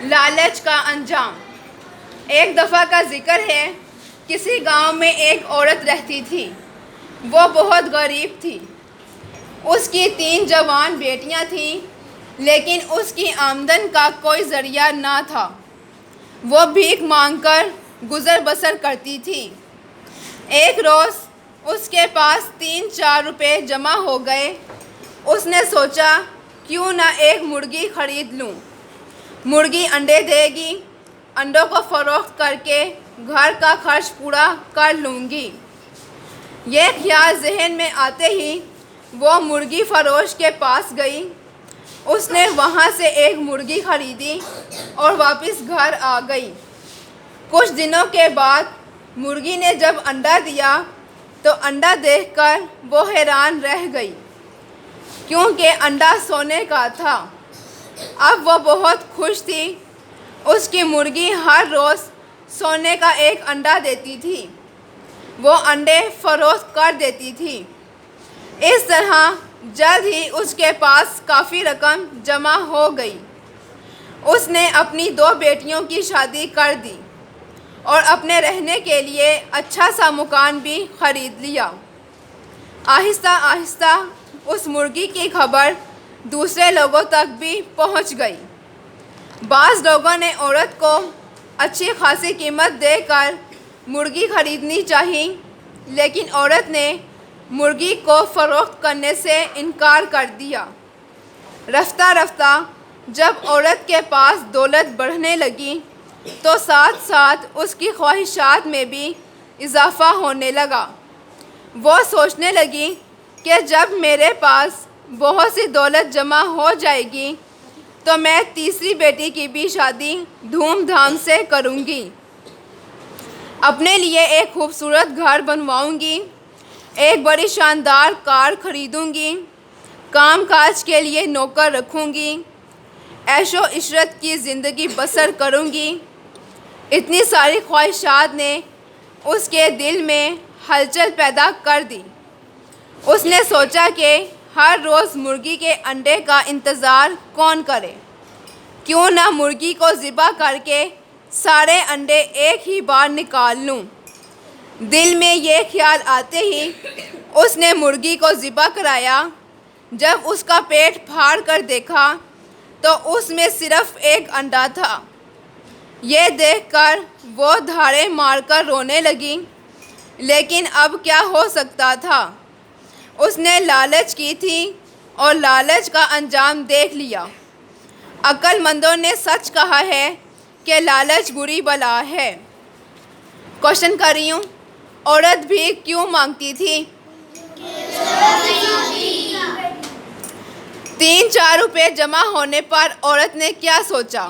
लालच का अंजाम। एक दफ़ा का जिक्र है, किसी गांव में एक औरत रहती थी। वो बहुत गरीब थी। उसकी 3 जवान बेटियां थीं, लेकिन उसकी आमदन का कोई ज़रिया ना था। वो भीख मांगकर गुज़र बसर करती थी। एक रोज़ उसके पास 3-4 रुपए जमा हो गए। उसने सोचा, क्यों ना एक मुर्गी ख़रीद लूँ। मुर्गी अंडे देगी, अंडों को फ़रोख्त करके घर का खर्च पूरा कर लूँगी। यह ख्याल जहन में आते ही वो मुर्गी फरोश के पास गई। उसने वहाँ से एक मुर्गी ख़रीदी और वापस घर आ गई। कुछ दिनों के बाद मुर्गी ने जब अंडा दिया तो अंडा देखकर वो हैरान रह गई, क्योंकि अंडा सोने का था। अब वो बहुत खुश थी। उसकी मुर्गी हर रोज़ सोने का एक अंडा देती थी। वो अंडे फरोख्त कर देती थी। इस तरह जल्द ही उसके पास काफ़ी रकम जमा हो गई। उसने अपनी 2 बेटियों की शादी कर दी और अपने रहने के लिए अच्छा सा मकान भी ख़रीद लिया। आहिस्ता आहिस्ता उस मुर्गी की खबर दूसरे लोगों तक भी पहुंच गई। बाज़ लोगों ने औरत को अच्छी खासी कीमत देकर मुर्गी ख़रीदनी चाहिए, लेकिन औरत ने मुर्गी को फ़रोख्त करने से इनकार कर दिया। रफ्ता रफ्ता जब औरत के पास दौलत बढ़ने लगी तो साथ साथ उसकी ख्वाहिशात में भी इजाफ़ा होने लगा। वो सोचने लगी कि जब मेरे पास बहुत सी दौलत जमा हो जाएगी तो मैं तीसरी बेटी की भी शादी धूमधाम से करूँगी। अपने लिए एक खूबसूरत घर बनवाऊँगी, एक बड़ी शानदार कार ख़रीदूँगी, काम काज के लिए नौकर रखूँगी, ऐशो इशरत की ज़िंदगी बसर करूँगी। इतनी सारी ख्वाहिशात ने उसके दिल में हलचल पैदा कर दी। उसने सोचा कि हर रोज़ मुर्गी के अंडे का इंतज़ार कौन करे, क्यों ना मुर्गी को ज़िबा करके सारे अंडे एक ही बार निकाल लूं। दिल में ये ख्याल आते ही उसने मुर्गी को ज़िबा कराया। जब उसका पेट फाड़ कर देखा तो उसमें सिर्फ़ एक अंडा था। ये देखकर वो धाड़े मारकर रोने लगी, लेकिन अब क्या हो सकता था। उसने लालच की थी और लालच का अंजाम देख लिया। अक्लमंदों ने सच कहा है कि लालच बुरी बला है। क्वेश्चन कर रही हूँ, औरत भी क्यों मांगती थी? 3-4 रुपए जमा होने पर औरत ने क्या सोचा?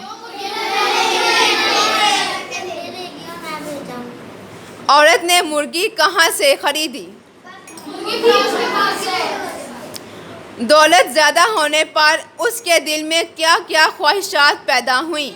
औरत ने मुर्गी कहाँ से खरीदी? दौलत ज़्यादा होने पर उसके दिल में क्या क्या ख्वाहिशात पैदा हुई?